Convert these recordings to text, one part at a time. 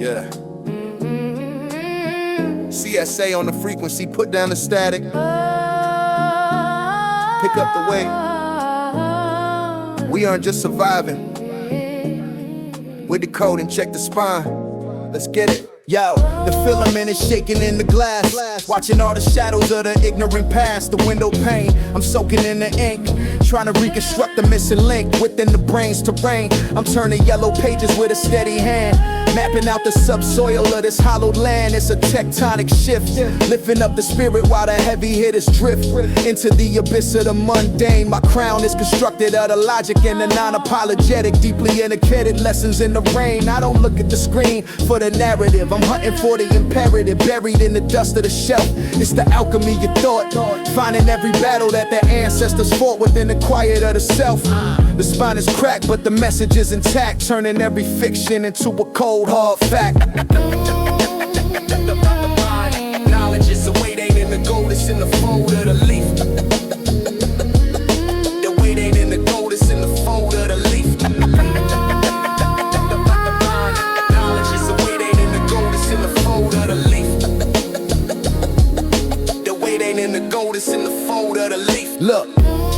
Yeah. CSA on the frequency, put down the static. Pick up the weight. We aren't just surviving. We're decoding, check the spine. Let's get it. Yo, the filament is shaking in the glass. Watching all the shadows of the ignorant past. The window pane, I'm soaking in the ink. Trying to reconstruct the missing link within the brain's terrain. I'm turning yellow pages with a steady hand. Mapping out the subsoil of this hollowed land. It's a tectonic shift, lifting up the spirit while the heavy hitters drift into the abyss of the mundane. My crown is constructed of the logic and the non-apologetic, deeply indicated lessons in the rain. I don't look at the screen for the narrative. I'm hunting for the imperative, buried in the dust of the shelf. It's the alchemy of thought, finding every battle that their ancestors fought within the quiet of the self. The spine is cracked, but the message is intact, turning every fiction into a cold hard fact. Knowledge is the weight ain't in the gold, it's in the fold of the leaf. The weight ain't in the gold, it's in the fold of the leaf. Knowledge is the weight ain't in the gold, it's in the fold of the leaf. The weight ain't in the gold, it's in the fold of the leaf. Look.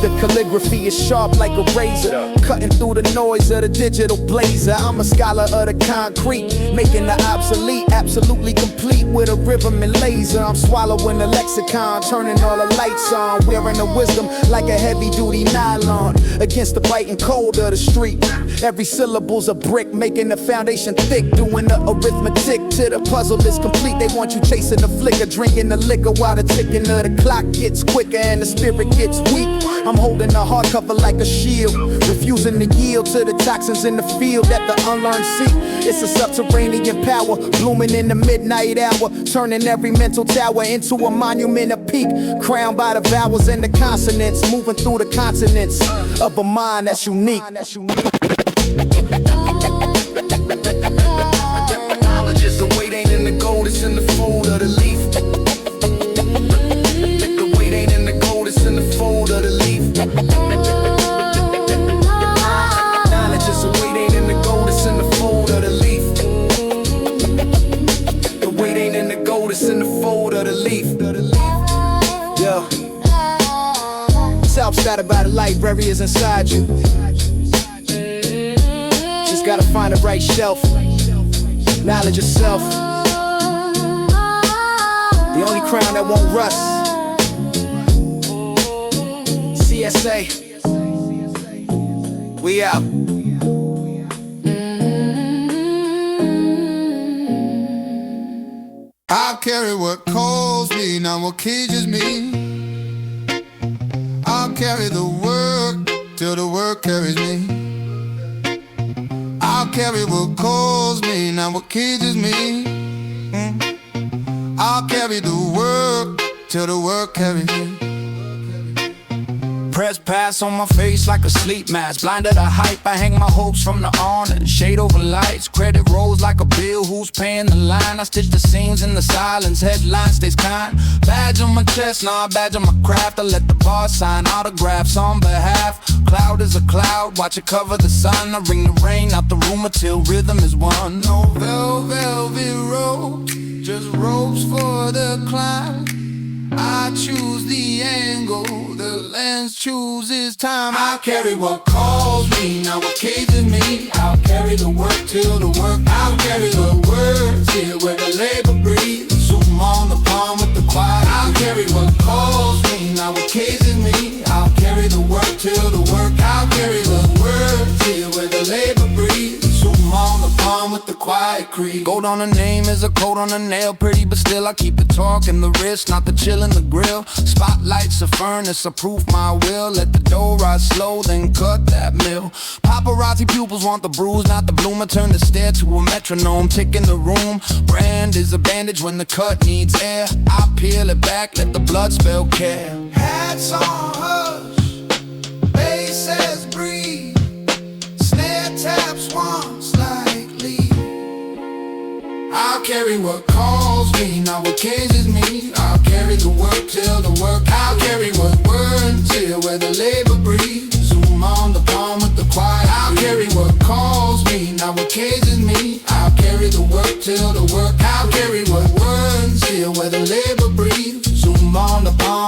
The calligraphy is sharp like a razor, cutting through the noise of the digital blazer. I'm a scholar of the concrete, making the obsolete absolutely complete with a rhythm and laser. I'm swallowing the lexicon, turning all the lights on, wearing the wisdom like a heavy-duty nylon against the biting cold of the street. Every syllable's a brick, making the foundation thick, doing the arithmetic till the puzzle is complete. They want you chasing the flicker, drinking the liquor while the ticking of the clock gets quicker and the spirit gets weak. I'm holding the hardcover like a shield, refusing to yield to the toxins in the field that the unlearned seek. It's a subterranean power, blooming in the midnight hour, turning every mental tower into a monument of peak, crowned by the vowels and the consonants, moving through the continents of a mind that's unique. Knowledge is the weight ain't in the gold, it's in the fold of the leaf. The weight ain't in the gold, it's in the fold of the leaf. Knowledge is the weight ain't in the gold, it's in the fold of the leaf. The weight ain't in the gold, it's in the fold of the leaf. Yo, self-started by the library is inside you. Just gotta find the right shelf. Knowledge yourself. The only crown that won't rust. CSA. We out. I'll carry what calls me, not what cages me. I'll carry the work till the work carries me. I'll carry what calls me, not what cages me. I'll carry the work till the work carries me. Press pass on my face like a sleep mask. Blind to the hype, I hang my hopes from the awning. Shade over lights, credit rolls like a bill. Who's paying the line? I stitch the seams in the silence. Headline stays kind. Badge on my chest, nah, badge on my craft. I let the boss sign autographs on behalf. Cloud is a cloud, watch it cover the sun. I ring the rain out the room until rhythm is won. No velvet rope, just ropes for the climb. I choose the angle, the lens chooses time. I'll carry what calls me, not what cages me. I'll carry the work till the work. I'll carry the words here where the labor breathes. Zoom on the palm with the quiet. I'll carry what calls me, not what cages me. I'll carry the work till the work. I'll carry the words here where the labor breathes. Zoom on the palm with the quiet creed. Gold on the name is a coat on the nail. Pretty but still I keep the torque in the wrist, not the chill in the grill. Spotlights a furnace, approve my will. Let the dough rise slow, then cut that mill. Paparazzi pupils want the bruise, not the bloom. I turn the stare to a metronome, tick in the room. Brand is a bandage when the cut needs air. I peel it back, let the blood spell care. Hats on hush, basses breathe. Snare taps once slightly. I'll carry what calls me, not what cages me. I'll carry the work till the work. I'll carry what words till where the labor breathes. Zoom on the palm with the quiet. I'll carry what calls me, not what cages me. I'll carry the work till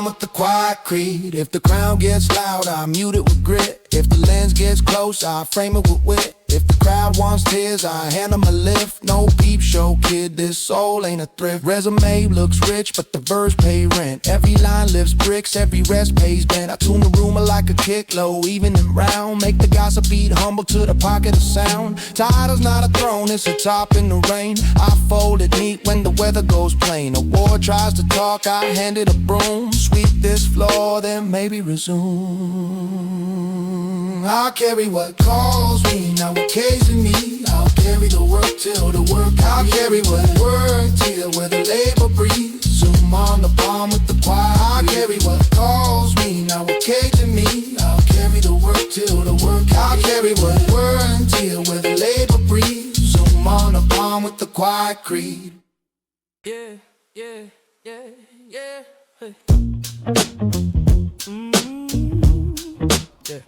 bomb with the quiet creed. If the crowd gets loud, I mute it with grit. If the lens gets close, I frame it with wit. If the crowd wants tears, I hand them a lift. No peep show, kid, this soul ain't a thrift. Resume looks rich, but the verse pay rent. Every line lifts bricks, every rest pays bent. I tune the rumor like a kick low, even and round. Make the gossip beat humble to the pocket of sound. Title's not a throne, it's a top in the rain. I fold it neat when the weather goes plain. A war tries to talk, I hand it a broom. Sweep this floor, then maybe resume. I'll carry what calls me, now occasion me. I'll carry the work till the work. I'll carry what work till where the labor breathes. Zoom on the bomb with the quiet. I'll carry what calls me, now occasion me. I'll carry the work till the work. I'll carry what work till where the labor breathes. Zoom on the bomb with the quiet creed. Yeah, yeah, yeah, yeah. Hey. Yeah.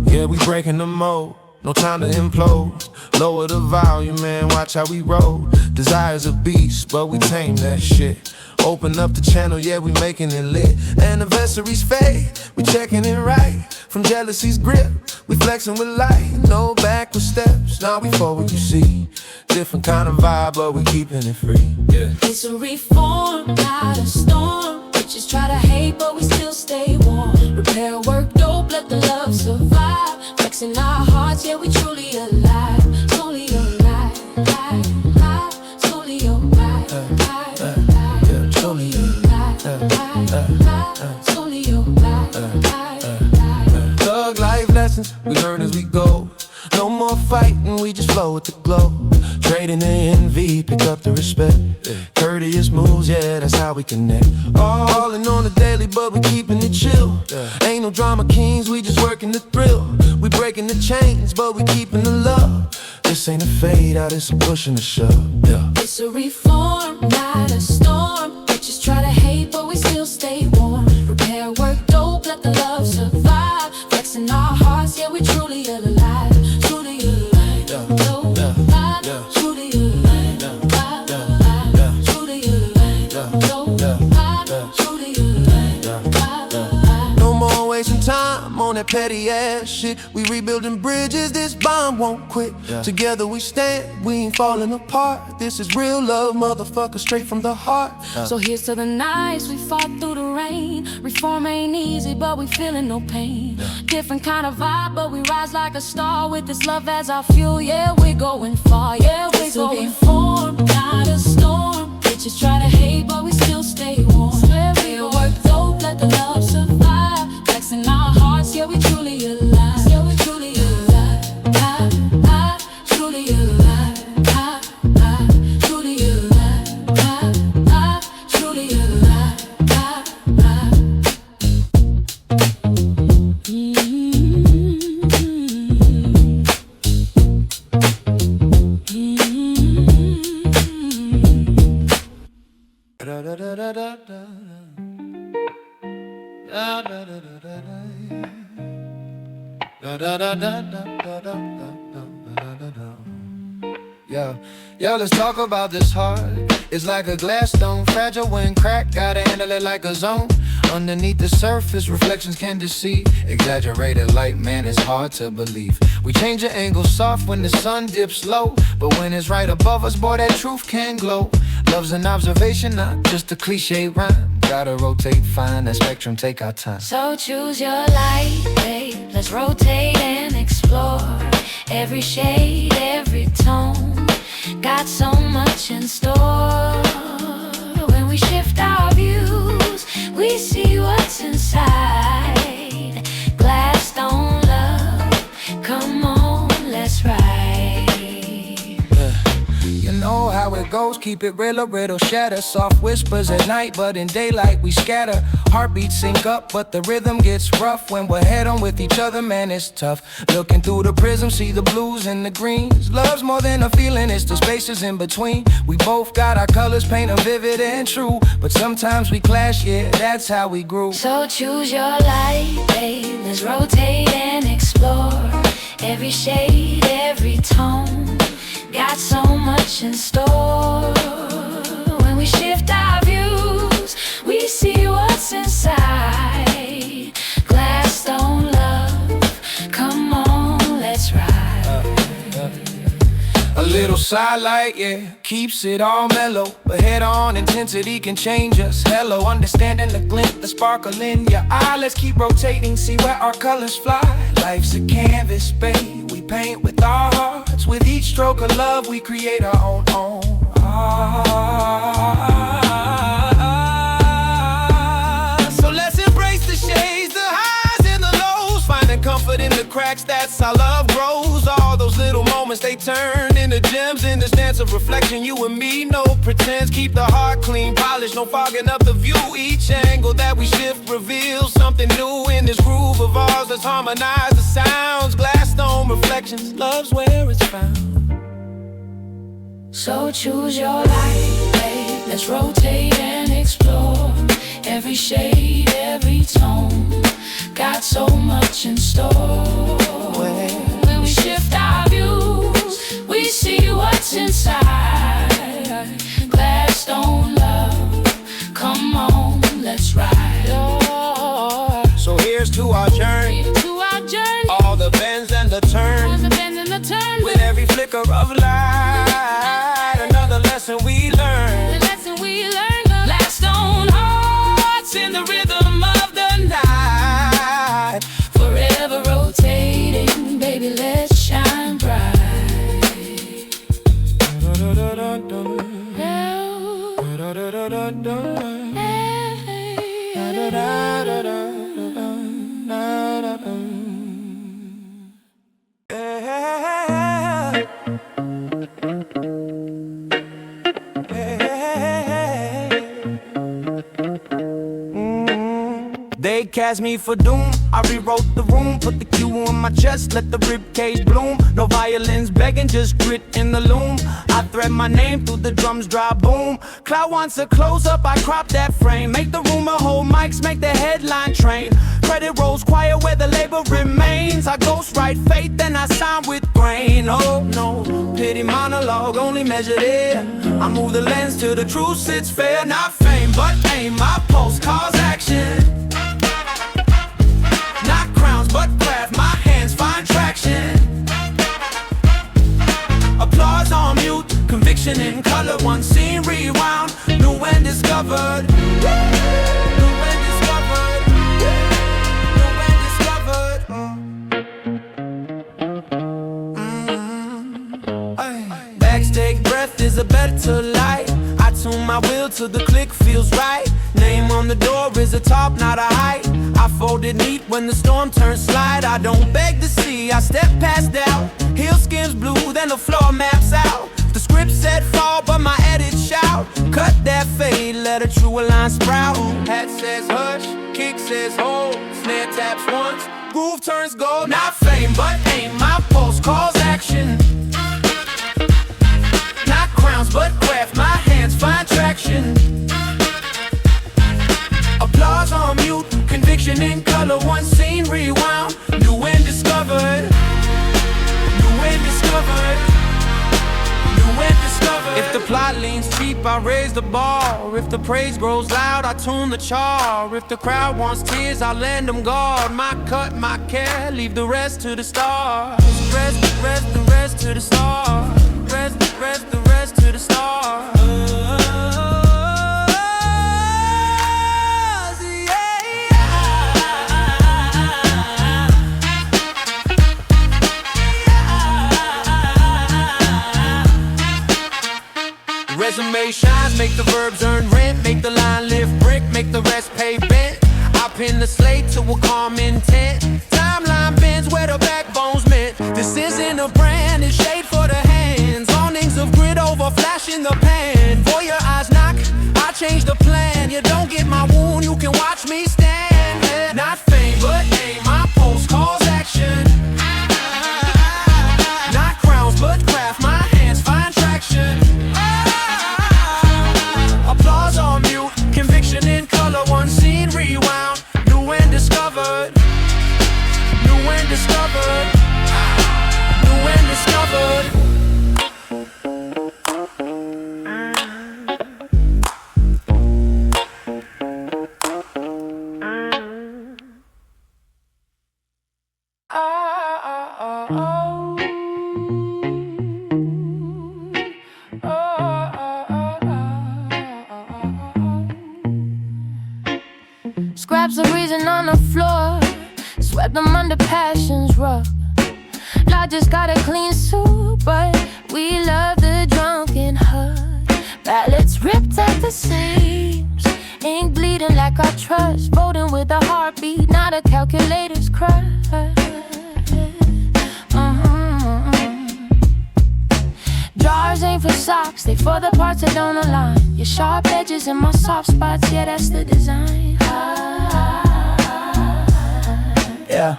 Yeah, we breaking the mold, no time to implode. Lower the volume, man, watch how we roll. Desire's a beast, but we tame that shit. Open up the channel, yeah, we making it lit. Anniversaries fade, we checking it right. From jealousy's grip, we flexing with light. No backward steps, now we forward, you see. Different kind of vibe, but we keeping it free. Yeah. It's a reform, not a storm. Bitches try to hate, but we still stay warm. Repair work dope, let the love survive. Flexing our hearts, yeah, we truly alive. Slowly alive, slowly alive, slowly alive, slowly alive. Thug life lessons, we learn as we go. No more fighting, we just flow with the glow. Trading the envy, pick up the respect. Courteous moves, yeah, that's how we connect. All in on the daily, but we keeping it chill. Ain't no drama kings, we just working the thrill. We breaking the chains, but we keeping the love. This ain't a fade out, it's a push and a shove. Yeah. It's a reform, not a storm. Bitches try to hate, but we still stay warm. Repair work dope, let the love survive. Flexing our hearts, yeah, we truly alive. Truly alive. Time on that petty ass shit. We rebuilding bridges, this bond won't quit. Together we stand, we ain't falling apart. This is real love, motherfucker, straight from the heart. So here's to the nights we fought through the rain. Reform ain't easy, but we feeling no pain. Different kind of vibe, but we rise like a star. With this love as our fuel, yeah, we're going far. Yeah, we're going reform, not a storm. Bitches try to hate, but we still stay warm. Real work dope, let the love survive. In our hearts, yeah, we truly alive. Yeah, we truly alive. Truly alive. Truly alive. Truly alive. Yo, let's talk about this heart. It's like a glass stone, fragile when cracked. Gotta handle it like a zone. Underneath the surface, reflections can deceive. Exaggerated light, man, it's hard to believe. We change the angle soft when the sun dips low, but when it's right above us, boy, that truth can glow. Love's an observation, not just a cliche rhyme. Gotta rotate, find that spectrum, take our time. So choose your light, babe. Let's rotate and explore. Every shade, every tone. Got so much in store. When we shift our views, we see what's inside. Glass stone love, come on, let's ride. You know how it goes, keep it real or it'll shatter. Soft whispers at night, but in daylight we scatter. Heartbeats sync up, but the rhythm gets rough. When we're head on with each other, man, it's tough. Looking through the prism, see the blues and the greens. Love's more than a feeling, it's the spaces in between. We both got our colors, paint them vivid and true. But sometimes we clash, yeah, that's how we grew. So choose your light, babe. Let's rotate and explore. Every shade, every tone. Got got so much in store. When we shift our views, we see what's inside. Gladstone love, come on, let's ride. A little sidelight, yeah, keeps it all mellow. But head-on intensity can change us. Hello, understanding the glint, the sparkle in your eye. Let's keep rotating, see where our colors fly. Life's a canvas, babe, we paint with our hearts. With each stroke of love, we create our own art. So let's embrace the shades, the highs and the lows. Finding comfort in the cracks, that's how love grows. All those little moments, they turn into gems. In this dance of reflection, you and me, no pretense. Keep the heart clean, polished, no fogging up the view. Each angle that we shift reveals something new. In this groove of ours, let's harmonize the sounds. Gladstone reflections, love's where it's found. So choose your light, babe. Let's rotate and explore. Every shade, every tone, got so much in store. When we shift our views, we see what's inside. Gladstone love, come on, let's ride. So here's to our journey, all the bends and the turns. With every flicker of light, another lesson we learn. Gladstone hearts in the rhythm of the night. Forever rotating, baby, let's shine bright. They cast me for doom, I rewrote the room. Put the Q on my chest, let the ribcage bloom. No violins begging, just grit in the loom. I thread my name through the drums, dry boom. Cloud wants a close-up, I crop that frame. Make the rumor hold mics, make the headline train. Credit rolls quiet where the label remains. I ghostwrite faith, then I sign with grain. Oh no, pity monologue, only measured here. I move the lens till the truth sits fair. Not fame, but aim, my pulse cause action. Not crowns, but craft, my hands find traction. Applause on mute, conviction in color. One scene rewound, new and discovered. New and discovered. New and discovered. Backstage breath is a better light. I tune my will till the click feels right. Name on the door is a top, not a height. I fold it neat when the storm turns slide. I don't beg to see, I step past doubt. Heel skims blue, then the floor maps out. The script said fall, but my edit shout. Cut that fade, let a true line sprout. Hat says hush, kick says hold. Snare taps once, groove turns gold. Not fame, but aim, my pulse calls action. Not crowns, but craft, my hands find traction. Applause on mute, conviction in color. One scene rewound, new and discovered. New and discovered. New and discovered. If the plot leans cheap, I raise the bar. If the praise grows loud, I tune the char. If the crowd wants tears, I lend them guard. My cut, my care, leave the rest to the stars. Rest, the rest to the stars. Rest, the rest to the stars. Resume shines, make the verbs earn rent. Make the line lift brick, make the rest pay bent. I pin the slate to a calm intent. Timeline bends where the backbone's meant. This isn't a brand, it's shade for the hands. Awnings of grit over flash in the pan. For your eyes knock, I change the plan. You don't get my wound, you can watch me stand. Not fame, but aim, my pulse calls action. Not crowns, but craft, my hands find traction. Applause on mute, conviction in color. One scene rewound, new and discovered. New and discovered. New and discovered. Scraps of reason on the floor, swept them under passion's rug. I just got a clean suit, but we love the drunken hug. Pallets ripped at the seams, ink bleeding like our trust. Voting with a heartbeat, not a calculator's crush. Drawers ain't for socks, they for the parts that don't align. Your sharp edges and my soft spots, yeah, that's the design. Yeah.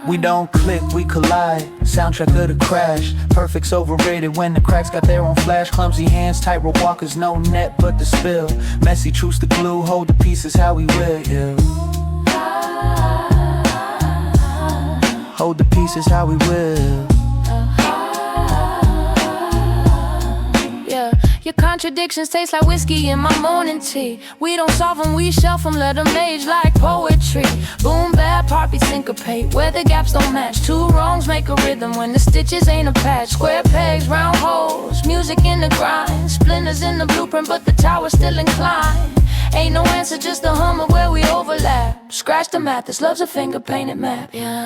We don't click, we collide. Soundtrack of the crash. Perfect's overrated when the cracks got their own flash. Clumsy hands, tightrope walkers, no net but the spill. Messy truths the glue, hold the pieces how we will, yeah. Hold the pieces how we will. Your contradictions taste like whiskey in my morning tea. We don't solve them, we shelf them, let them age like poetry. Boom, bap, heartbeat, syncopate, where the gaps don't match. Two wrongs make a rhythm when the stitches ain't a patch. Square pegs, round holes, music in the grind. Splinters in the blueprint, but the tower's still inclined. Ain't no answer, just a hum of where we overlap. Scratch the math, this love's a finger-painted map, yeah.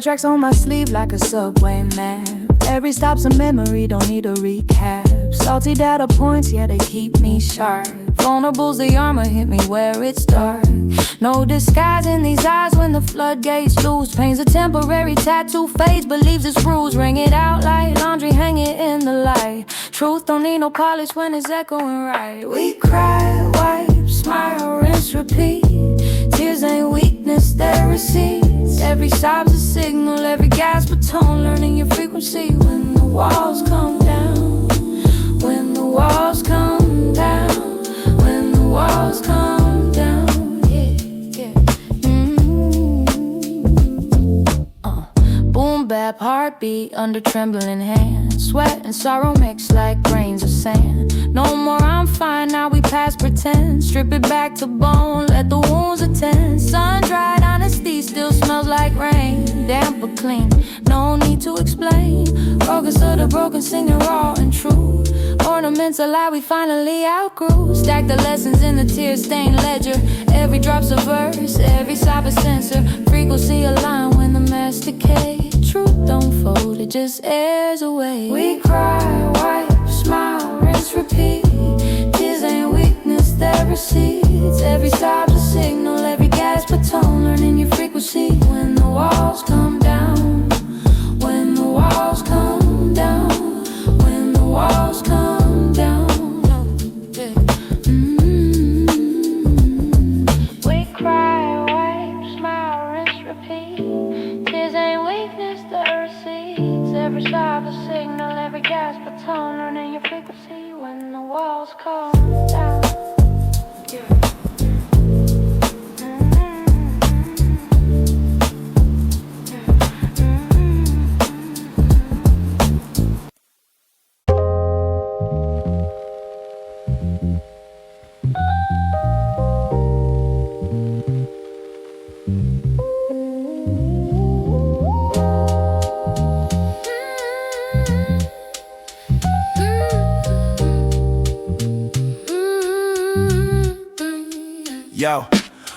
Tracks on my sleeve like a subway map. Every stop's a memory, don't need a recap. Salty data points, yeah, they keep me sharp. Vulnerable's the armor, hit me where it's dark. No disguise in these eyes when the floodgates loose. Pain's a temporary tattoo, fades, believes it's bruised. Ring it out like laundry, hang it in the light. Truth don't need no polish when it's echoing right. We cry, wipe, smile, rinse, repeat. Tears ain't weakness, they're receipts. Every sob's a signal, every gasp a tone. Learning your frequency when the walls come down. When the walls come down. When the walls come down. Yeah, yeah. Boom, bap, heartbeat under trembling hands. Sweat and sorrow mix like grains of sand. No more I'm fine, now we past pretend. Strip it back to bone, let the wounds attend. Sun-dried honesty still smells like rain. Damp but clean, no need to explain. Broken so the broken, singing raw and true. Ornaments a lie we finally outgrew. Stack the lessons in the tear-stained ledger. Every drop's a verse, every sob a censor. Frequency align when the masticate. Truth don't fold, it just airs away. We cry, wipe, smile, rinse, repeat. Tears ain't weakness, they're receipts. Every sob's a signal, every gasp a tone. Learning your frequency when the walls come down. When the walls come down. When the walls come down. We cry, wipe, smile, rinse, repeat. Tears ain't weakness, they're receipts. Every sob a signal, every gasp a tone. Learning your frequency when the walls come down. Yo,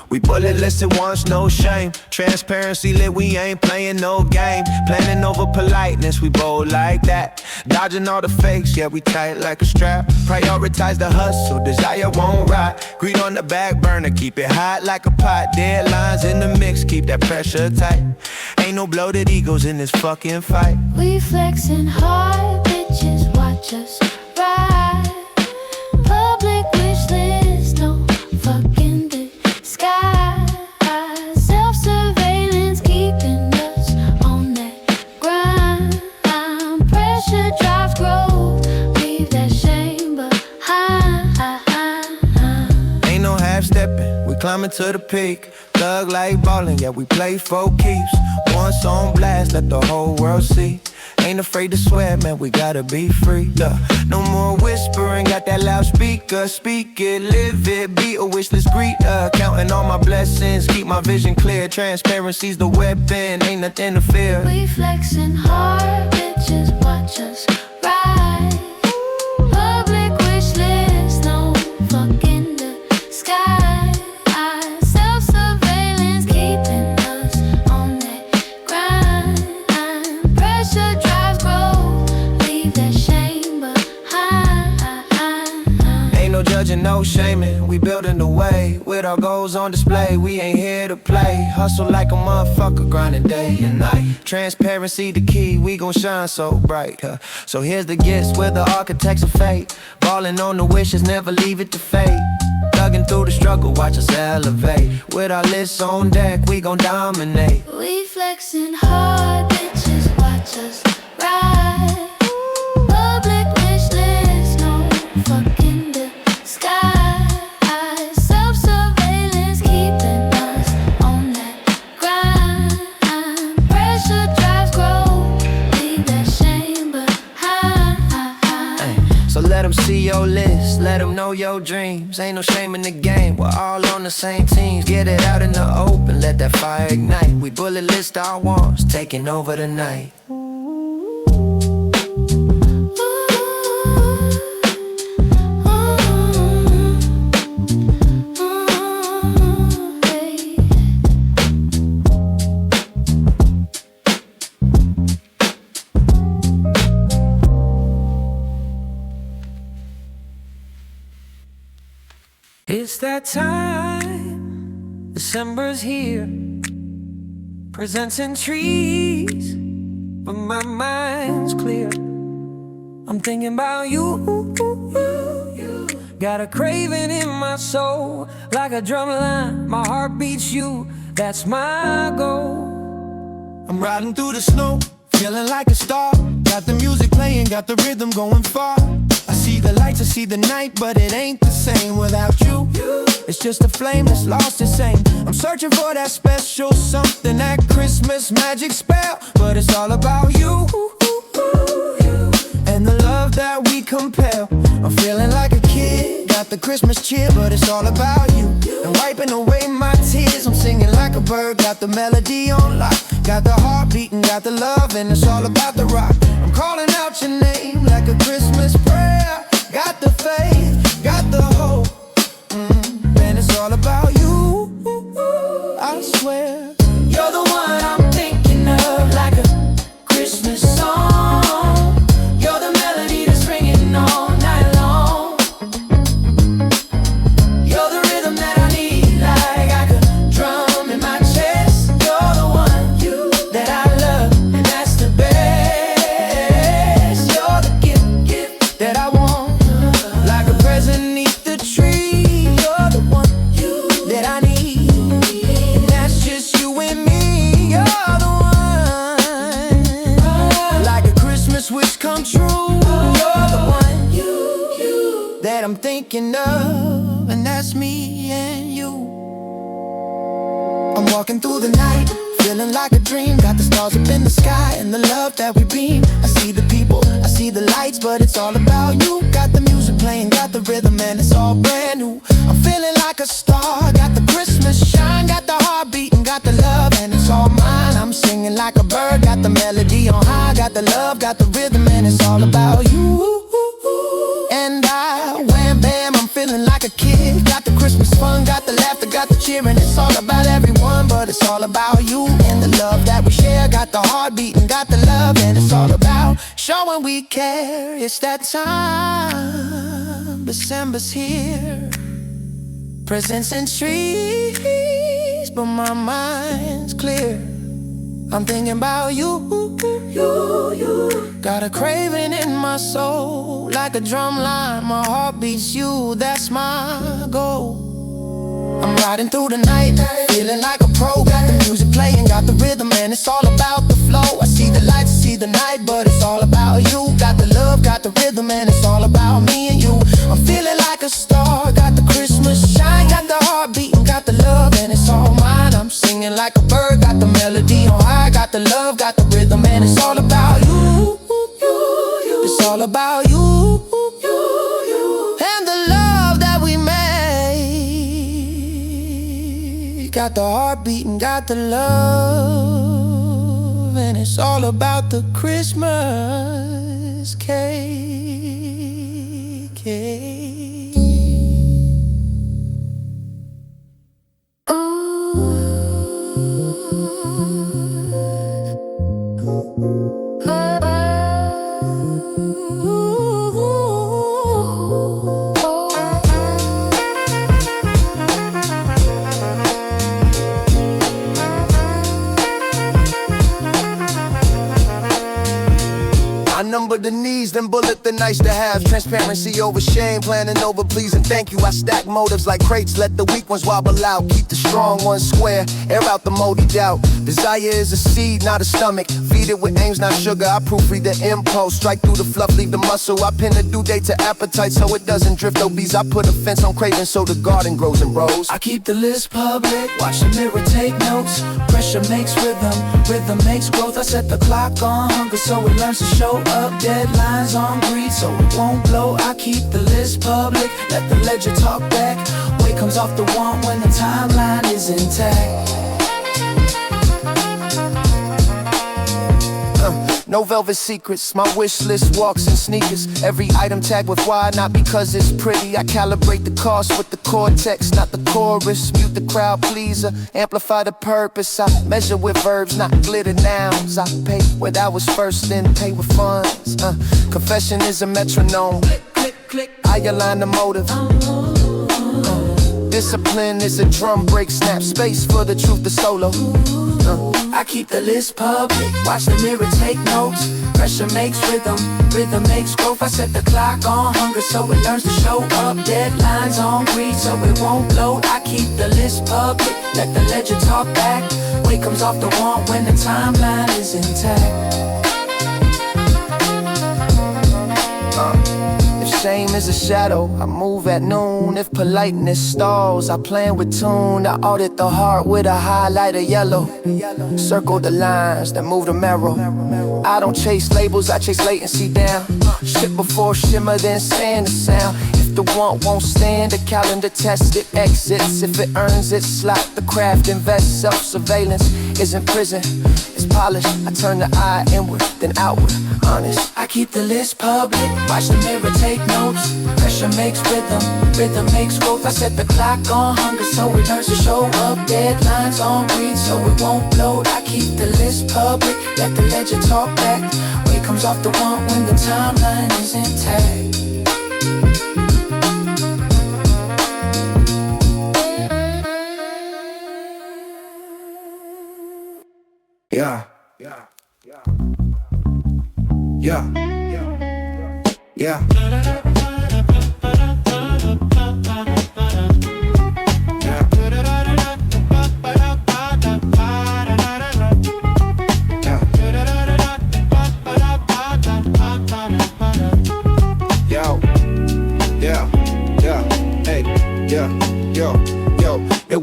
we bullet listed once, no shame. Transparency lit, we ain't playing no game. Planning over politeness, we bold like that. Dodging all the fakes, yeah, we tight like a strap. Prioritize the hustle, desire won't rot. Greed on the back burner, keep it hot like a pot. Deadlines in the mix, keep that pressure tight. Ain't no bloated egos in this fucking fight. We flexing hard, bitches watch us. climbing to the peak. Thug like ballin', yeah, we play for keeps. Once on blast, let the whole world see. Ain't afraid to swear, man, we gotta be free. No more whispering, got that loudspeaker. Speak it, live it, be a wish list greeter. Counting all my blessings, keep my vision clear. Transparency's the weapon, ain't nothing to fear. We flexing hard, bitches watch us ride. Public wish list, no fuck in the sky. Self-surveillance keeping us on that grind. Pressure drives growth, leave that shame behind. Ain't no judging, no shaming, we building the way. With our goals on display, we ain't here to play. Hustle like a motherfucker, grinding day and night. Transparency the key, we gon' shine so bright. So here's the gifts, we're the architects of fate. Ballin' on the wishes, never leave it to fate. Thuggin' through the struggle, watch us elevate. With our lists on deck, we gon' dominate. We flexing hard, bitches watch us ride. Public wish list, no fuck in the sky. Self-surveillance keeping us on that grind. Pressure drives growth, leave that shame behind. So let them see your list, let them know your dreams. Ain't no shame in the game, we're all on the same teams. Get it out in the open, let that fire ignite. We bullet list our wants, taking over the night. It's that time, December's here. Presents in trees, but my mind's clear. I'm thinking about you. Got a craving in my soul, like a drum line, my heart beats you. That's my goal. I'm riding through the snow, feeling like a star. Got the music playing, got the rhythm going far. I see the lights, I see the night, but it ain't the same without you. It's just a flame that's lost its aim. I'm searching for that special something, that Christmas magic spell, but it's all about you and the love that we compel. I'm feeling like a kid, got the Christmas cheer, but it's all about you. And wiping away my tears, I'm singing like a bird, got the melody on lock. Got the heart beating, got the love, and it's all about the rock. I'm calling out your name like a Christmas prayer. Got the faith, got the hope, and it's all about you, I swear. You're the one I'm thinking of, like a Christmas song. You're the melody that's ringing all night long. You're the rhythm that I need, like a drum in my chest. You're the one that I love, and that's the best. You're the gift that I want, like a present neath the tree. You're the one that I need, and that's just you and me. You're the one, like a Christmas wish come true. You're the one that I'm thinking of, and that's me and you. I'm walking through the night, feeling like a dream. Got the stars up in the sky and the love that we beam. I see the people, I see the lights, but it's all about you. Got the music playing, got the rhythm, and it's all brand new. I'm feeling like a star, got the Christmas shine, got the heart beating, got the love, and it's all mine. I'm singing like a bird, got the melody on high, got the love, got the rhythm, and it's all about you. And I, wham bam, I'm feeling like a kid. Got the Christmas fun, got the laughter, got the cheer, and it's all about everyone, but it's all about you and the love that we share. Got the heart beating, got the love, and it's all about showing we care. It's that time, December's here. Presents in trees, but my mind's clear. I'm thinking about you. Got a craving in my soul, like a drum line, my heart beats you. That's my goal. I'm riding through the night, feeling like a pro. Got the music playing, got the rhythm, and it's all about the flow. I see the lights, I see the night, but it's all about you. Got the love, got the rhythm, and it's all about me and you. I'm feeling like a star, got the Christmas shine, got the heart beating, got the love, got the heartbeat and got the love, and it's all about the Christmas cake. Number the needs, then bullet the nice to have. Transparency over shame, planning over please and thank you. I stack motives like crates, let the weak ones wobble out. Keep the strong ones square, air out the moldy doubt. Desire is a seed, not a stomach. Feed it with aims, not sugar. I proofread the impulse, strike through the fluff, leave the muscle. I pin the due date to appetite so it doesn't drift obese. I put a fence on craving so the garden grows and grows. I keep the list public, watch the mirror, take notes. Pressure makes rhythm, rhythm makes growth. I set the clock on hunger so it learns to show up. Deadlines on greed so it won't blow. I keep the list public, let the ledger talk back. Weight comes off the want when the timeline is intact. No velvet secrets, my wish list walks in sneakers. Every item tagged with why, not because it's pretty. I calibrate the cost with the cortex, not the chorus. Mute the crowd pleaser, amplify the purpose. I measure with verbs, not glitter nouns. I pay with hours first, then pay with funds. Confession is a metronome. Click, click, I align the motive. Discipline is a drum break, snap space for the truth, the solo. I keep the list public, watch the mirror, take notes. Pressure makes rhythm, rhythm makes growth. I set the clock on hunger so it learns to show up. Deadlines on greed so it won't bloat. I keep the list public, let the ledger talk back. Weight comes off the want when the timeline is intact. If shame is a shadow, I move at noon. If politeness stalls, I plan with tune. I audit the heart with a highlighter yellow. Circle the lines that move the marrow. I don't chase labels, I chase latency down. Shit before shimmer, then sand the sound. If the want won't stand, the calendar test it exits. If it earns its slot, the craft invests. Self-surveillance isn't prison, it's polished. I turn the eye inward, then outward, honest. I keep the list public, watch the mirror, take notes. Pressure makes rhythm, rhythm makes growth. I set the clock on hunger so it learns to show up. Deadlines on greed so it won't bloat. I keep the list public, let the ledger talk back. Weight comes off the want when the timeline is intact. Yeah, yeah, yeah, yeah, yeah.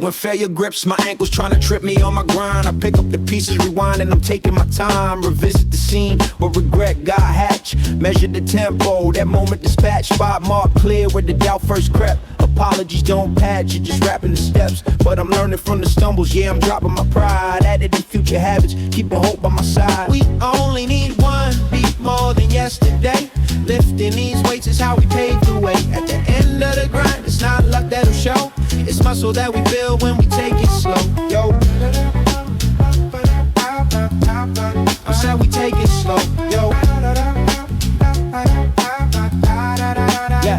When failure grips my ankles trying to trip me on my grind, I pick up the pieces, rewind, and I'm taking my time. Revisit the scene where regret got hatched. Measure the tempo, that moment dispatch. Spot mark clear where the doubt first crept. Apologies don't patch, you're just rapping the steps. But I'm learning from the stumbles, yeah, I'm dropping my pride. Added in future habits, keeping hope by my side. We only need one beat more than yesterday. Lifting these weights is how we pave the way. At the end of the grind, it's not luck that'll show. It's muscle that we build when we take it slow. Yo, I said we take it slow. Yo, yeah.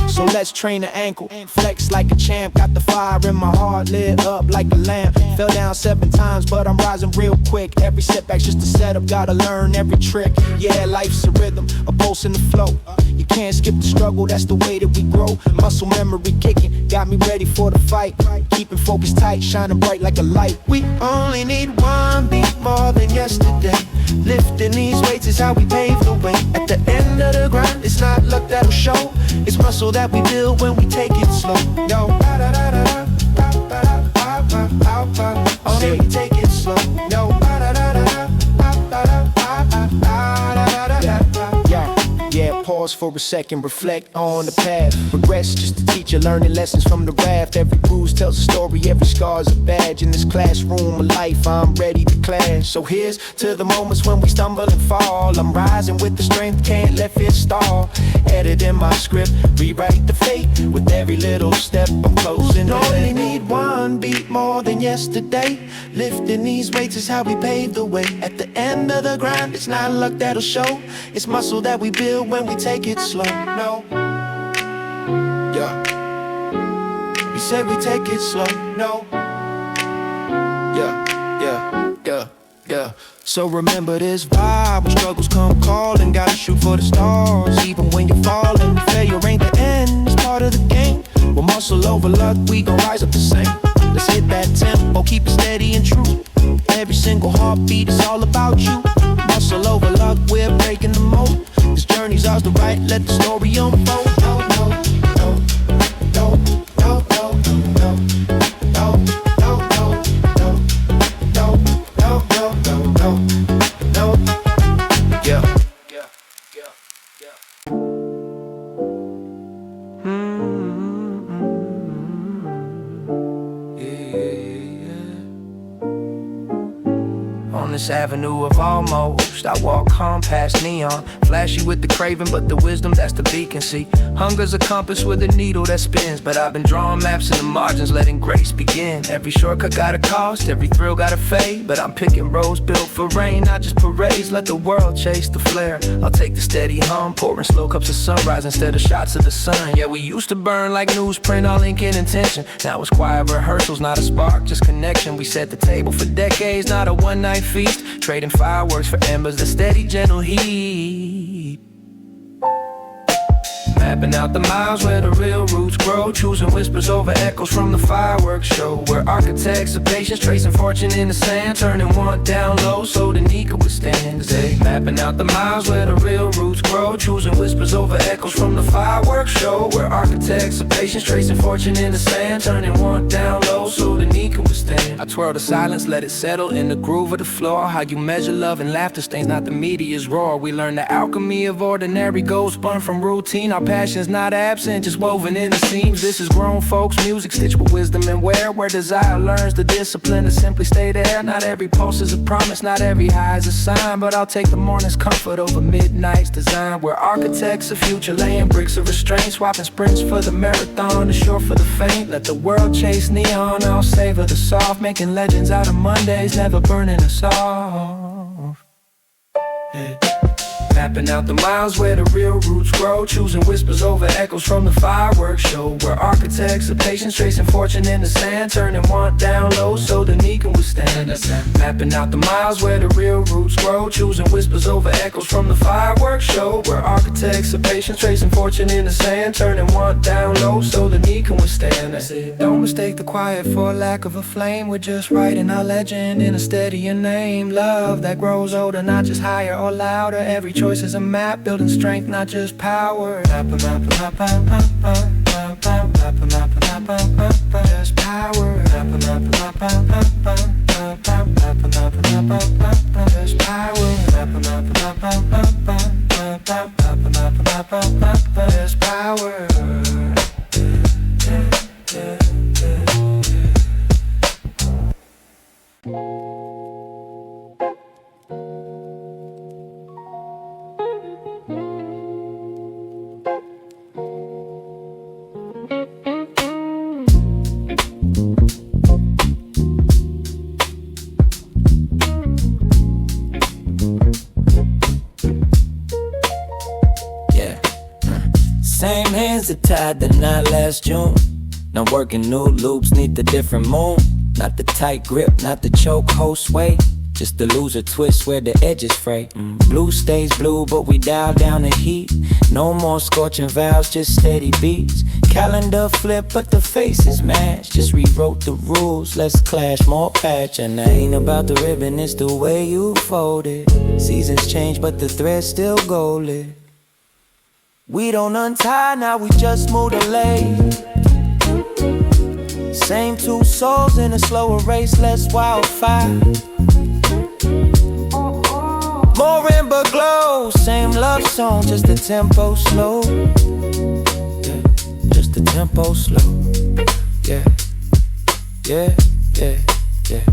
So let's train the ankle, flex like a champ. Got the fire in my heart, lit up like a lamp. Fell down 7 times, but I'm rising real quick. Every setback's just a setup, gotta learn every trick. Yeah, life's a rhythm, a pulse in the flow. You can't skip the struggle, that's the way that we grow. Muscle memory kicking, got me ready for the fight. Keeping focus tight, shining bright like a light. We only need one beat more than yesterday. Lifting these weights is how we pave the way. At the end of the grind, it's not luck that'll show. It's muscle that we build when we take it slow. Yo, only we take it slow. Yo, yeah, pause for for a second, reflect on the past. Regrets just a teacher learning lessons from the raft. Every bruise tells a story, every scar's a badge. In this classroom of life, I'm ready to clash. So here's to the moments when we stumble and fall. I'm rising with the strength, can't let fear stall. Editing my script, rewrite the fate. With every little step, I'm closing the only need one beat more than yesterday. Lifting these weights is how we pave the way. At the end of the grind, it's not luck that'll show. It's muscle that we build when we take it slow. No. Yeah. We said we take it slow. No. Yeah. So remember this vibe. When struggles come calling, gotta shoot for the stars. Even when you're falling, failure ain't the end. It's part of the game. We'll muscle over luck, we gon' rise up the same. Let's hit that tempo, keep it steady and true. Every single heartbeat is all about you. Muscle over luck, we're breaking the mold. This journey's ours to write, let the story unfold. On this avenue of almost, I walk calm past neon. Flashy with the craving, but the wisdom, that's the beacon. See, hunger's a compass with a needle that spins. But I've been drawing maps in the margins, letting grace begin. Every shortcut got a cost, every thrill got a fade. But I'm picking roads built for rain, not just parades. Let the world chase the flare. I'll take the steady hum, pouring slow cups of sunrise instead of shots of the sun. Yeah, we used to burn like newsprint, all ink and intention. Now it's quiet rehearsals, not a spark, just connection. We set the table for decades, not a one-night feast. Trading fireworks for embers, the steady, gentle heat. Mapping out the miles where the real roots grow. Choosing whispers over echoes from the fireworks show. We're architects of patience, tracing fortune in the sand. Turning one down low so the knee could withstand. Mapping out the miles where the real roots grow. Choosing whispers over echoes from the fireworks show. We're architects of patience, tracing fortune in the sand. Turning one down low so the knee could withstand. I twirl the silence, let it settle in the groove of the floor. How you measure love and laughter stains not the media's roar. We learn the alchemy of ordinary gold spun from routine. Our passion's not absent, just woven in the seams. This is grown folks' music, stitched with wisdom and wear. Where desire learns the discipline to simply stay there. Not every pulse is a promise, not every high is a sign. But I'll take the morning's comfort over midnight's design. We're architects of future, laying bricks of restraint. Swapping sprints for the marathon, the short for the faint. Let the world chase neon, I'll savor the soft. Making legends out of Mondays, never burning us off. Mapping out the miles where the real roots grow. Choosing whispers over echoes from the fireworks show. We're architects of patience, tracing fortune in the sand. Turning one down low so the knee can withstand. Mapping out the miles where the real roots grow. Choosing whispers over echoes from the fireworks show. We're architects of patience, tracing fortune in the sand. Turning one down low so the knee can withstand. Don't mistake the quiet for lack of a flame. We're just writing our legend in a steadier name. Love that grows older, not just higher or louder. Every choice is a map, building strength, not just power. Just power. Just power. Just power. Same hands that tied the knot last June. Now working new loops, need the different moon. Not the tight grip, not the choke hold sway. Just the loser twist where the edges fray. Blue stays blue, but we dial down the heat. No more scorching valves, just steady beats. Calendar flip, but the faces match. Just rewrote the rules, let's clash, more patch. And I ain't about the ribbon, it's the way you fold it. Seasons change, but the thread's still golden. We don't untie, now we just move the lane. Same two souls in a slower race, less wildfire. More amber glow, same love song, just the tempo slow. Yeah, just the tempo slow. Yeah, yeah, yeah, yeah.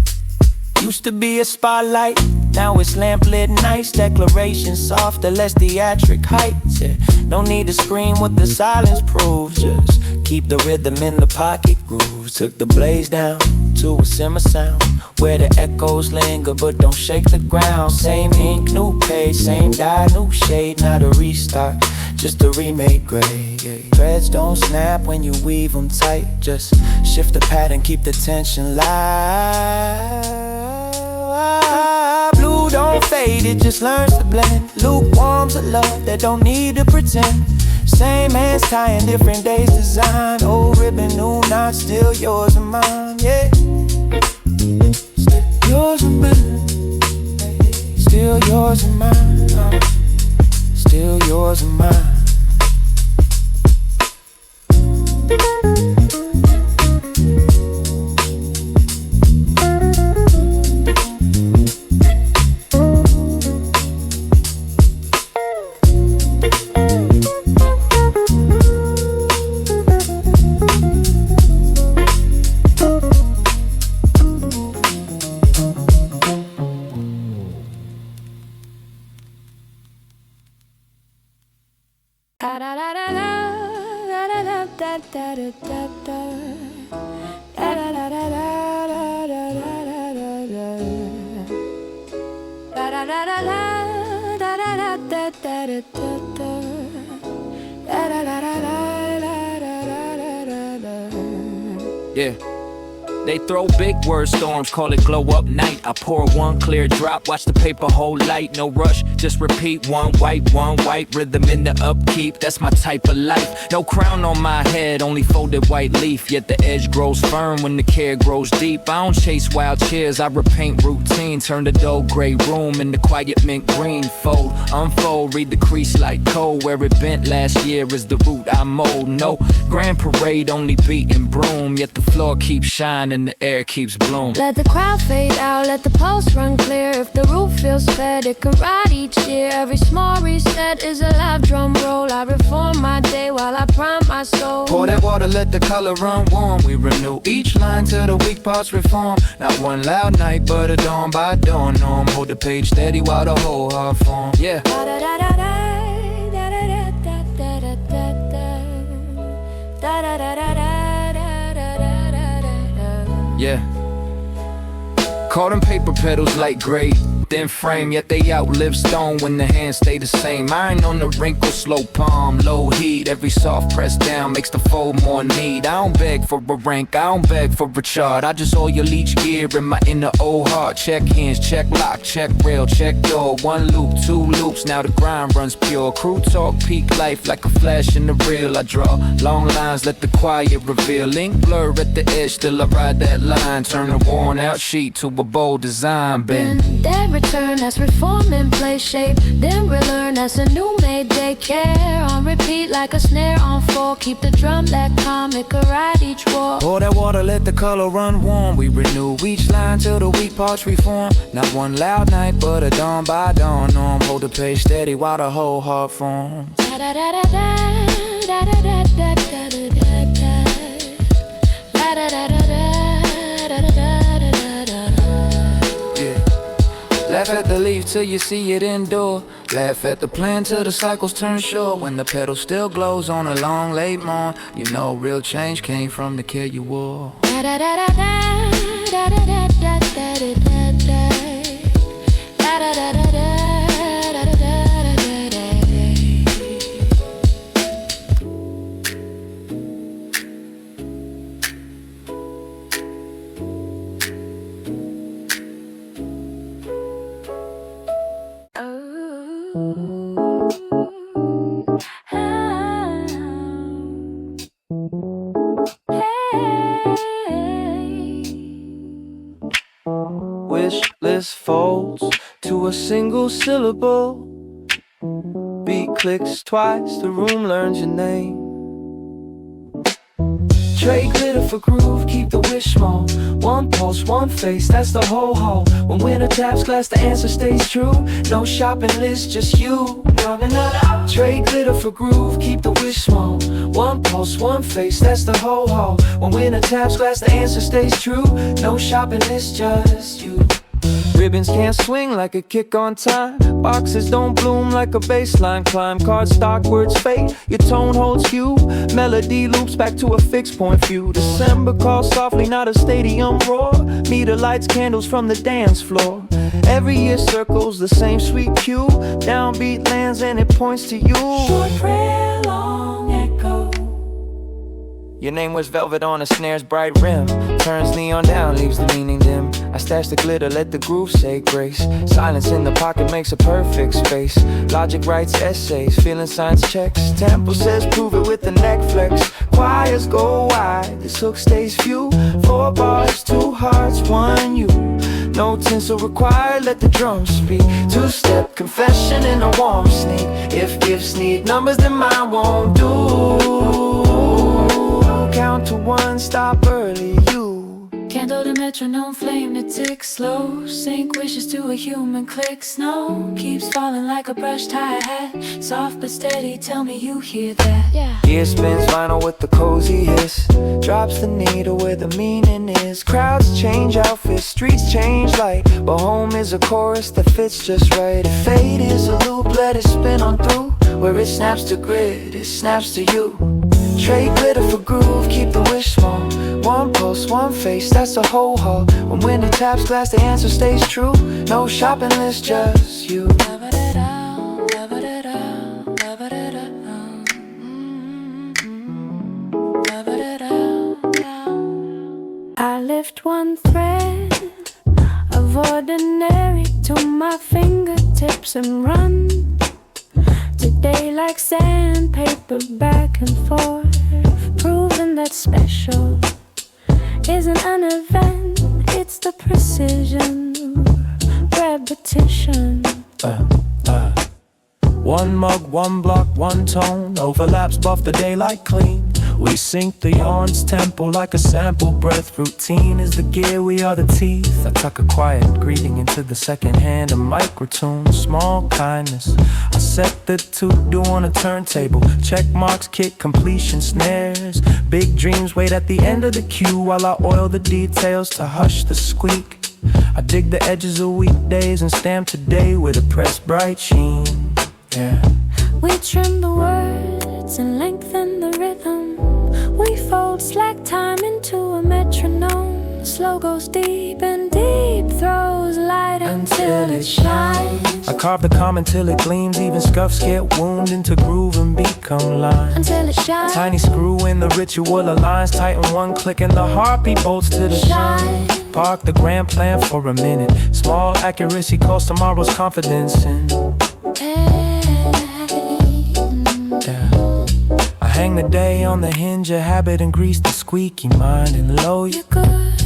Used to be a spotlight, now it's lamplit nights. Declaration softer, less theatric heights. Yeah, no need to scream what the silence proves. Just keep the rhythm in the pocket grooves. Took the blaze down to a simmer sound, where the echoes linger but don't shake the ground. Same ink, new page, same dye, new shade. Not a restart, just a remake grade. Yeah. Threads don't snap when you weave them tight. Just shift the pattern, keep the tension light. Blue don't fade, it just learns to blend. Lukewarm's a love that don't need to pretend. Same hands tying different days design. Old ribbon, new knot, still yours and mine. Yeah, still yours and mine. Still yours and mine. Still yours and mine. Yeah. They throw big word storms, call it glow up night. I pour one clear drop, watch the paper hold light. No rush, just repeat one white rhythm in the upkeep. That's my type of life. No crown on my head, only folded white leaf. Yet the edge grows firm when the care grows deep. I don't chase wild cheers, I repaint routine. Turn the dull gray room into quiet mint green. Fold, unfold, read the crease like cold. Where it bent last year is the root I mold. No grand parade, only beat and broom. Yet the floor keeps shining, the air keeps bloom. Let the crowd fade out, let the pulse run clear. If the roof feels fed, it can ride each year. Every small reset is a live drum roll. I reform my day while I prime my soul. Pour that water, let the color run warm. We renew each line till the weak parts reform. Not one loud night, but a dawn by dawn norm. Hold the page steady while the whole heart form. Yeah. Yeah. Caught in paper petals like gray, thin frame, yet they outlive stone when the hands stay the same. Iron on the wrinkle, slow palm, low heat. Every soft press down makes the fold more neat. I don't beg for a rank, I don't beg for a chart. I just oil each gear in my inner old heart. Check hinge, check lock, check rail, check door. One loop, two loops, now the grind runs pure. Crew talk, peak life like a flash in the reel. I draw long lines, let the quiet reveal. Ink blur at the edge, still I ride that line. Turn a worn out sheet to a bold design. Bend then return, that's reform in play shape. Then relearn, that's a new made daycare. On repeat like a snare on four. Keep the drum that calm, it could ride each war. Pour that water, let the color run warm. We renew each line till the weak parts reform. Not one loud night, but a dawn by dawn norm. Hold the pace steady while the whole heart forms. Laugh at the leaf till you see it endure. Laugh at the plan till the cycles turn short. When the pedal still glows on a long late morn, you know real change came from the care you wore. Wish list folds to a single syllable. Beat clicks twice, the room learns your name. Trade glitter for groove, keep the wish small. One pulse, one face, that's the whole haul. When winter taps glass, the answer stays true. No shopping list, just you. Trade glitter for groove, keep the wish small. One pulse, one face, that's the whole haul. When winter taps glass, the answer stays true. No shopping list, just you. Ribbons can't swing like a kick on time. Boxes don't bloom like a baseline climb. Cardstock words fade, your tone holds hue. Melody loops back to a fixed point view. December calls softly, not a stadium roar. Meter lights, candles from the dance floor. Every year circles the same sweet cue. Downbeat lands and it points to you. Short prayer, long echo. Your name was velvet on a snare's bright rim. Turns neon down, leaves the meaning dim. I stash the glitter, let the groove say grace. Silence in the pocket makes a perfect space. Logic writes essays, feeling signs checks. Tempo says prove it with the neck flex. Choirs go wide, this hook stays few. 4 bars, 2 hearts, 1 you. No tinsel required, let the drums speak. 2-step confession in a warm sneak. If gifts need numbers, then mine won't do. Count to 1, stop early, you. Candle to metronome, flame to tick slow. Sync wishes to a human click. Snow keeps falling like a brushed hi-hat. Soft but steady, tell me you hear that. Yeah. Gear spins vinyl with the cozy hiss. Drops the needle where the meaning is. Crowds change outfits, streets change light. But home is a chorus that fits just right. If fate is a loop, let it spin on through. Where it snaps to grid, it snaps to you. Trade glitter for groove, keep the wish small. One pulse, one face, that's the whole haul. When winter taps glass, the answer stays true. No shopping list, just you. I lift one thread of ordinary to my fingertips and run. Today like sandpaper back and forth, proving that special isn't an event, it's the precision, repetition. One mug, one block, one tone. Overlaps buff the daylight clean. We sync the yarn's tempo like a sample breath. Routine is the gear, we are the teeth. I tuck a quiet greeting into the second hand. A microtune, small kindness. I set the to-do on a turntable. Check marks, kick, completion, snares. Big dreams wait at the end of the queue while I oil the details to hush the squeak. I dig the edges of weekdays and stamp today with a pressed bright sheen. Yeah. We trim the words and lengthen the rhythm. We fold slack time into a metronome. The slow goes deep and deep throws light until it shines. I carve the calm until it gleams. Even scuffs get wound into groove and become lines. Until it shines. Tiny screw in the ritual aligns. Tighten one click and the heartbeat bolts to the shine. Park the grand plan for a minute. Small accuracy costs tomorrow's confidence in. Hang the day on the hinge of habit and grease the squeaky mind. And low you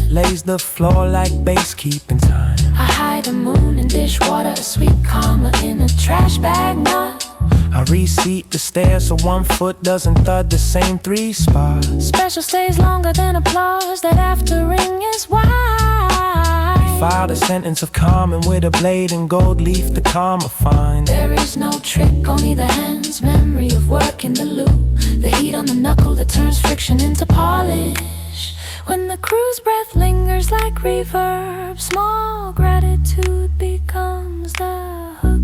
lays the floor like bass keeping time. I hide the moon in dishwater, a sweet karma in a trash bag knot. I reseat the stairs so 1 foot doesn't thud the same 3 spots. Special stays longer than applause, that after ring is wide. We filed a sentence of calm and with a blade and gold leaf the karma find. There is no trick, only the hand's memory of work in the loop. The heat on the knuckle that turns friction into polish. When the crew's breath lingers like reverb, small gratitude becomes the hook.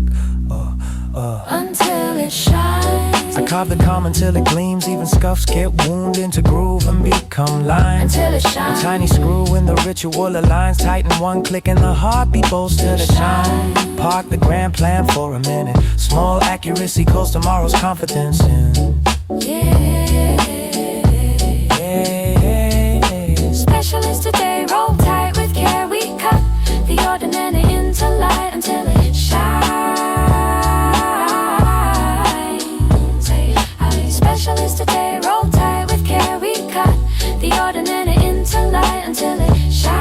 Until it shines. I carve the calm until it gleams. Even scuffs get wound into groove and become lines. Until it shines. A tiny screw in the ritual aligns. Tighten one click and the heartbeat bolts to the shine. Park the grand plan for a minute. Small accuracy calls tomorrow's confidence in. Yeah. Specialist today, roll tight with care. We cut the ordinary into light until it shines. Specialist today, roll tight with care. We cut the ordinary into light until it shines.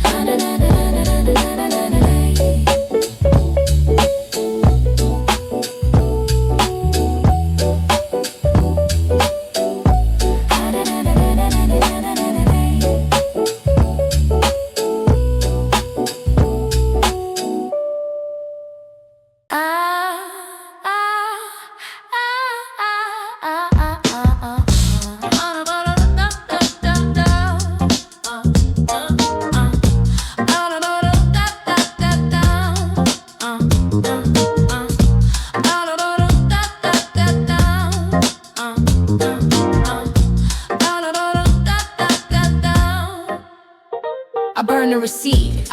Na na na na na na na na.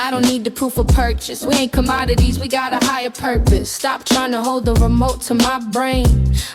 I don't need the proof of purchase. We ain't commodities, we got a higher purpose. Stop trying to hold the remote to my brain.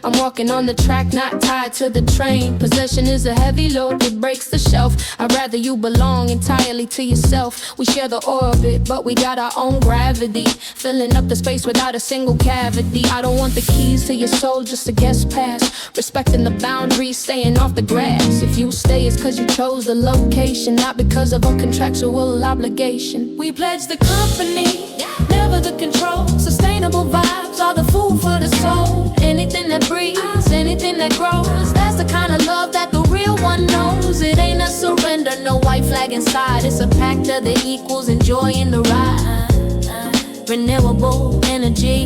I'm walking on the track, not tied to the train. Possession is a heavy load, it breaks the shelf. I'd rather you belong entirely to yourself. We share the orbit, but we got our own gravity, filling up the space without a single cavity. I don't want the keys to your soul, just a guest pass. Respecting the boundaries, staying off the grass. If you stay, it's cause you chose the location, not because of a contractual obligation. We pledge the company, never the control. Sustainable vibes are the food for the soul. Anything that breathes, anything that grows, that's the kind of love that the real one knows. It ain't a surrender, no white flag inside. It's a pact of the equals, enjoying the ride. Renewable energy.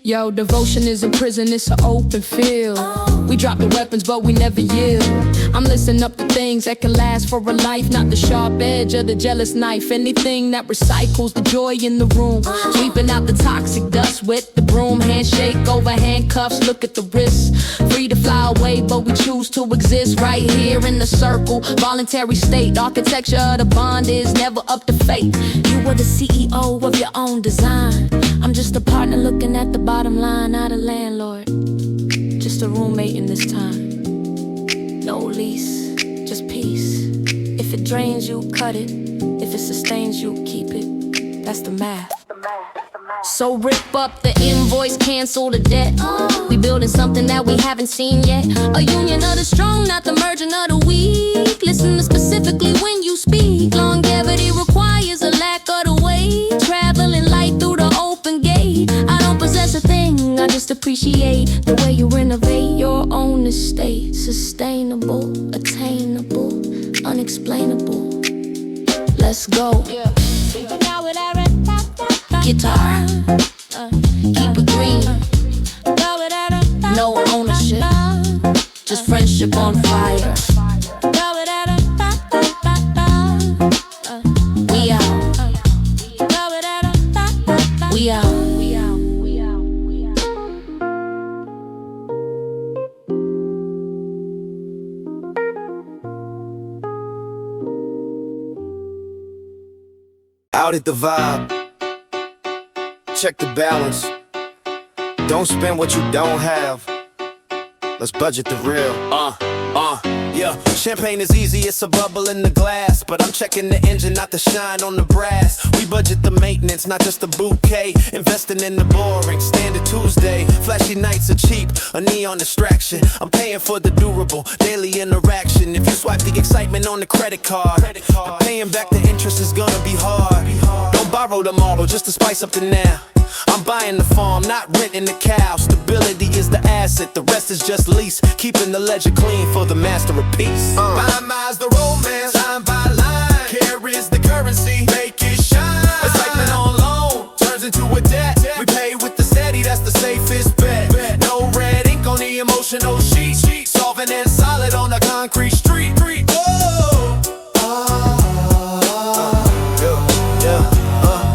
Yo, devotion is a prison, it's an open field. We drop the weapons, but we never yield. I'm listening up to things that can last for a life, not the sharp edge of the jealous knife. Anything that recycles the joy in the room, sweeping out the toxic dust with the broom. Handshake over handcuffs, look at the wrists. Free to fly away, but we choose to exist right here in the circle. Voluntary state, architecture of the bond is never up to fate. You were the CEO of your own design. I'm just a partner looking at the bottom line, not a landlord. Just a roommate in this time. No lease, just peace. If it drains you, cut it. If it sustains you, keep it. That's the math. So rip up the invoice, cancel the debt. We building something that we haven't seen yet. A union of the strong, not the merging of the weak. Listen to specifically when you speak. Longevity requires a lack of the weight. Traveling light through the open gate. I don't possess a thing, I just appreciate the way you renovate your own estate. Sustainable, attainable, unexplainable. Let's go. Guitar, keep it green. No ownership, just friendship on fire. We out. We out. Out at the vibe. Check the balance. Don't spend what you don't have. Let's budget the real. Yeah. Champagne is easy, it's a bubble in the glass. But I'm checking the engine, not the shine on the brass. We budget the maintenance, not just the bouquet. Investing in the boring, standard Tuesday. Flashy nights are cheap, a neon distraction. I'm paying for the durable, daily interaction. If you swipe the excitement on the credit card, paying back the interest is gonna be hard. Don't borrow tomorrow just to spice up the now. I'm buying the farm, not renting the cow. Stability is the asset, the rest is just lease. Keeping the ledger clean for the master of peace. Minimize the romance, line by line. Care is the currency, make it shine. Excitement on loan turns into a debt. We pay with the steady, that's the safest bet. No red ink on the emotional sheet. Solving and solid on the concrete street.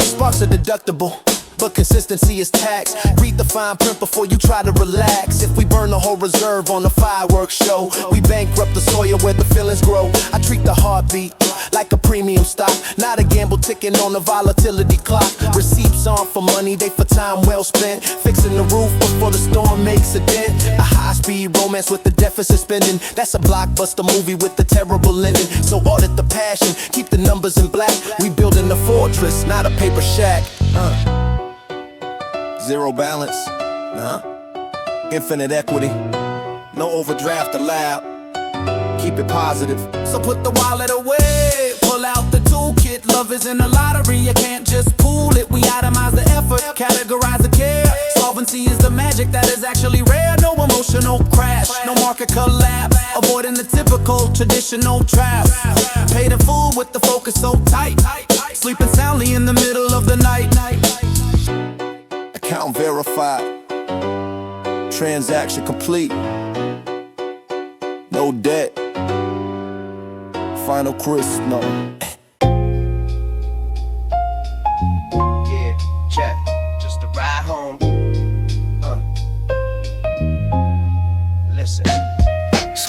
Sparks are deductible, but consistency is taxed. Read the fine print before you try to relax. If we burn the whole reserve on the fireworks show, we bankrupt the soil where the feelings grow. I treat the heartbeat like a premium stock, not a gamble ticking on the volatility clock. Receipts aren't for money, they for time well spent. Fixing the roof before the storm makes a dent. A high-speed romance with the deficit spending. That's a blockbuster movie with the terrible ending. So audit the passion, keep the numbers in black. We building a fortress, not a paper shack. Zero balance, infinite equity, no overdraft allowed. Keep it positive. So put the wallet away, pull out the toolkit. Love isn't a lottery, you can't just pool it. We itemize the effort, categorize the care. Solvency is the magic that is actually rare. No emotional crash, no market collapse. Avoiding the typical traditional trap. Paid in full with the focus so tight. Sleeping soundly in the middle of the night. Account verified, transaction complete, no debt, final crisp, no. Yeah, check, just a ride home. Listen.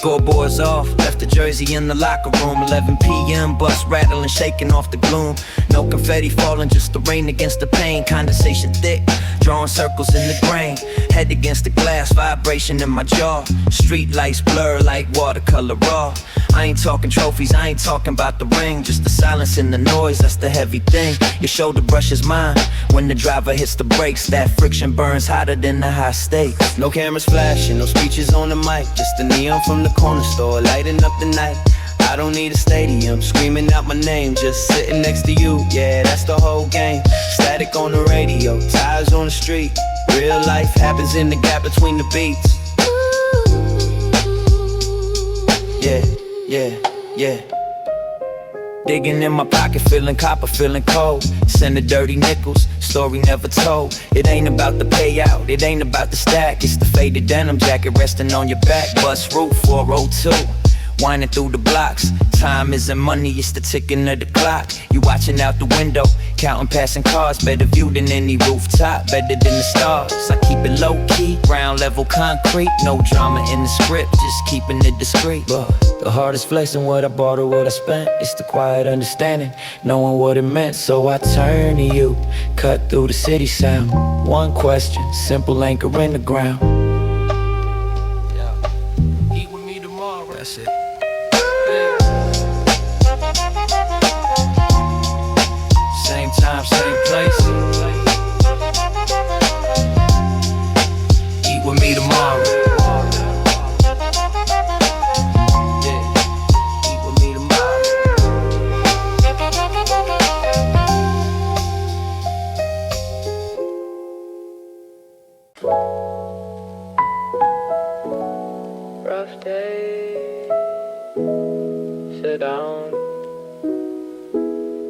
Scoreboard's off, left the jersey in the locker room. 11 p.m. bus rattling, shaking off the gloom. No confetti falling, just the rain against the pain. Condensation thick, drawing circles in the grain. Head against the glass, vibration in my jaw. Street lights blur like watercolor raw. I ain't talking trophies, I ain't talking about the ring. Just the silence and the noise, that's the heavy thing. Your shoulder brushes mine when the driver hits the brakes. That friction burns hotter than the high stakes. No cameras flashing, no speeches on the mic. Just the neon from the corner store, lighting up the night. I don't need a stadium, screaming out my name. Just sitting next to you, yeah, that's the whole game. Static on the radio, tires on the street. Real life happens in the gap between the beats. Yeah, yeah, yeah. Digging in my pocket, feeling copper, feeling cold. Send the dirty nickels, story never told. It ain't about the payout, it ain't about the stack. It's the faded denim jacket resting on your back. Bus route 402, winding through the blocks. Time isn't money, it's the ticking of the clock. You watching out the window, counting passing cars. Better view than any rooftop, better than the stars. I keep it low key, ground level concrete. No drama in the script, just keeping it discreet. But the hardest flexing what I bought or what I spent. It's the quiet understanding, knowing what it meant. So I turn to you, cut through the city sound. One question, simple anchor in the ground. Eat with me tomorrow. That's it. Same time, same place. Eat with me tomorrow. Yeah, eat with me tomorrow. Rough day, sit down.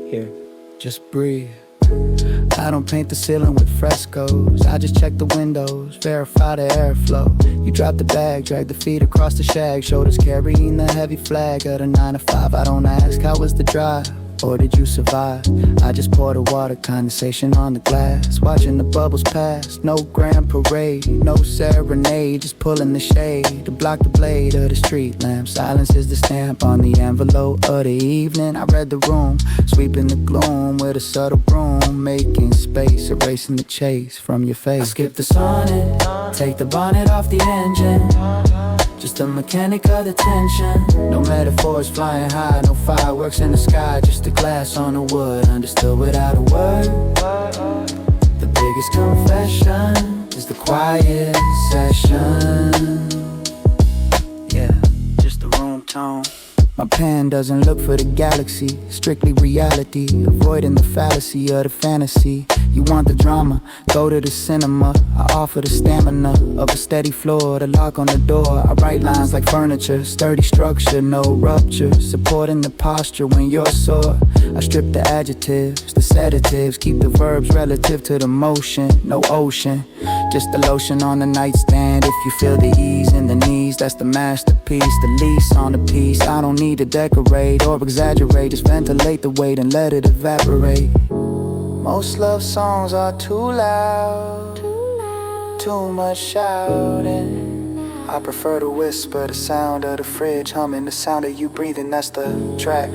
Here, just breathe. I don't paint the ceiling with frescoes. I just check the windows, verify the airflow. You drop the bag, drag the feet across the shag. Shoulders carrying the heavy flag of the 9 to 5. I don't ask, how was the drive? Or did you survive? I just pour the water, condensation on the glass. Watching the bubbles pass, no grand parade, no serenade. Just pulling the shade to block the blade of the street lamp. Silence is the stamp on the envelope of the evening. I read the room, sweeping the gloom with a subtle broom. Making space, erasing the chase from your face. I skip the sonnet, take the bonnet off the engine. Just the mechanic of the tension. No metaphors flying high, no fireworks in the sky. Just the glass on the wood, understood without a word. The biggest confession is the quiet session. Yeah, just the room tone. My pen doesn't look for the galaxy, strictly reality, avoiding the fallacy of the fantasy. You want the drama, go to the cinema. I offer the stamina of a steady floor, the lock on the door. I write lines like furniture, sturdy structure, no rupture. Supporting the posture when you're sore. I strip the adjectives, the sedatives, keep the verbs relative to the motion. No ocean, just the lotion on the nightstand. If you feel the ease in the knees, that's the masterpiece. The lease on the piece, I don't need to decorate or exaggerate. Just ventilate the weight and let it evaporate. Most love songs are too loud, too much shouting. I prefer to whisper, the sound of the fridge humming, the sound of you breathing, that's the track.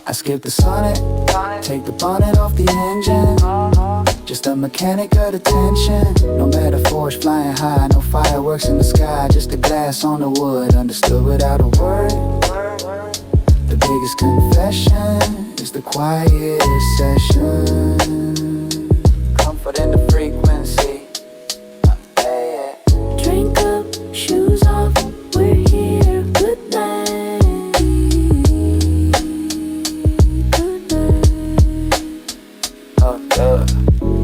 I skip the sonnet, take the bonnet off the engine. Just the mechanic of the tension. No metaphors flying high, no fireworks in the sky. Just the glass on the wood, understood without a word. The biggest confession is the quiet session. Comfort in the frequency. Drink up, shoes off, we're here. Good night. Good night. Oh, duh.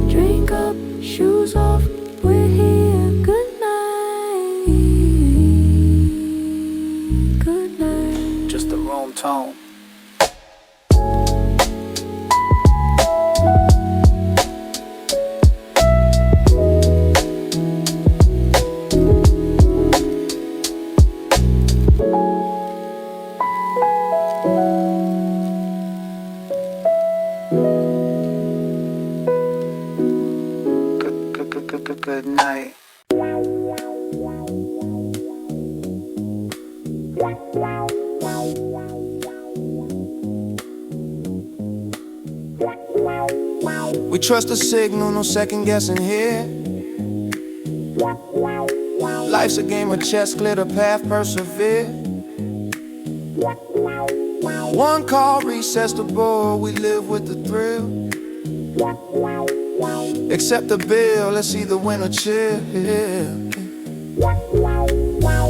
Drink up, shoes off, we're here. Good night. Good night. Just the room tone. We trust the signal, no second guessing here. Life's a game of chess, clear the path, persevere. One call resets the board, we live with the thrill. Accept the bill, let's either win or chill.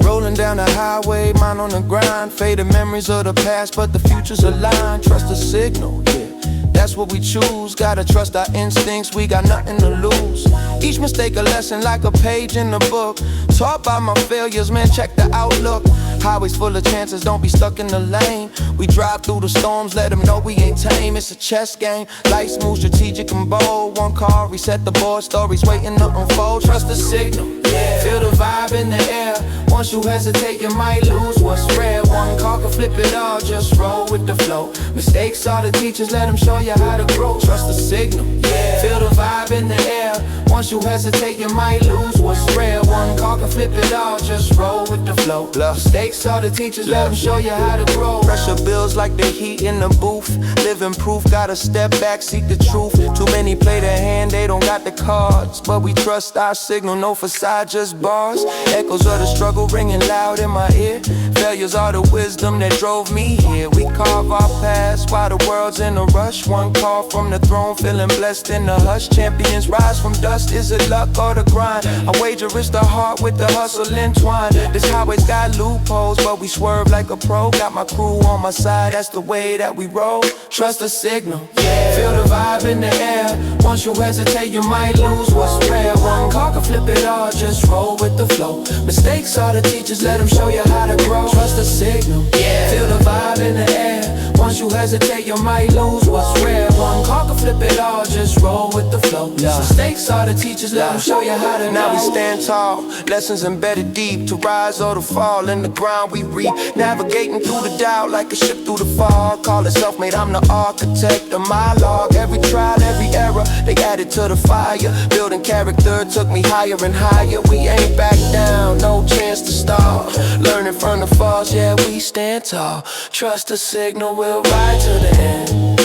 Rolling down the highway, mind on the grind. Faded memories of the past, but the future's aligned. Trust the signal, yeah, that's what we choose. Gotta trust our instincts, we got nothing to lose. Each mistake a lesson like a page in the book. Taught by my failures, man, check the outlook. Highways full of chances, don't be stuck in the lane. We drive through the storms, let them know we ain't tame. It's a chess game, life smooth, strategic and bold. One call, reset the board, stories waiting to unfold. Trust the signal, yeah. Feel the vibe in the air. Once you hesitate, you might lose what's rare. One call can flip it all, just roll with the flow. Mistakes are the teachers, let them show you how to grow. Trust the signal, yeah. Feel the vibe in the air. Once you hesitate, you might lose what's rare. One call can flip it all, just roll with the flow. Mistakes are the teachers, let them show you how to grow. Pressure builds like the heat in the booth. Living proof, gotta step back, seek the truth. Too many play their hand, they don't got the cards. But we trust our signal, no facade, just bars. Echoes of the struggle ringing loud in my ear. Failures are the wisdom that drove me here. We carve our past while the world's in a rush. One call from the throne, feeling blessed in the hush. Champions rise from dust, is it luck or the grind? I wager it's the heart with the hustle entwined. This highway's got loopholes, but we swerve like a pro. Got my crew on my side, that's the way that we roll. Trust the signal, yeah. Feel the vibe in the air. Once you hesitate, you might lose what's rare. One call can flip it all, just roll with the flow. Mistakes are the teachers, let them show you how to grow. Trust the signal, yeah. Feel the vibe in the air. Once you hesitate, you might lose what's rare. One call can flip it all, just roll with the flow. Mistakes are the teachers, let them show you how to Now know. we stand tall, lessons embedded deep. To rise or to fall, in the ground we reap. Navigating through the doubt like a ship through the fog. Call it self-made, I'm the architect of my log. Every trial, every error, they added to the fire. Building character took me higher and higher. We ain't back down, no chance to stall. Learning from the falls, yeah, we stand tall. Trust the signal, we'll ride to the end.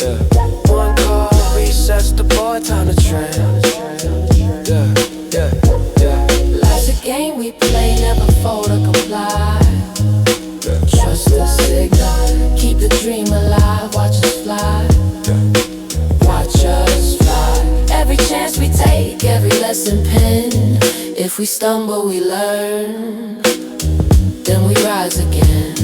Yeah. One call resets the board, time to trend. Yeah, yeah, yeah. Life's a game we play, never fold or comply. Trust the signal, keep the dream alive, watch us fly. Watch us fly. Every chance we take, every lesson penned. If we stumble, we learn, then we rise again.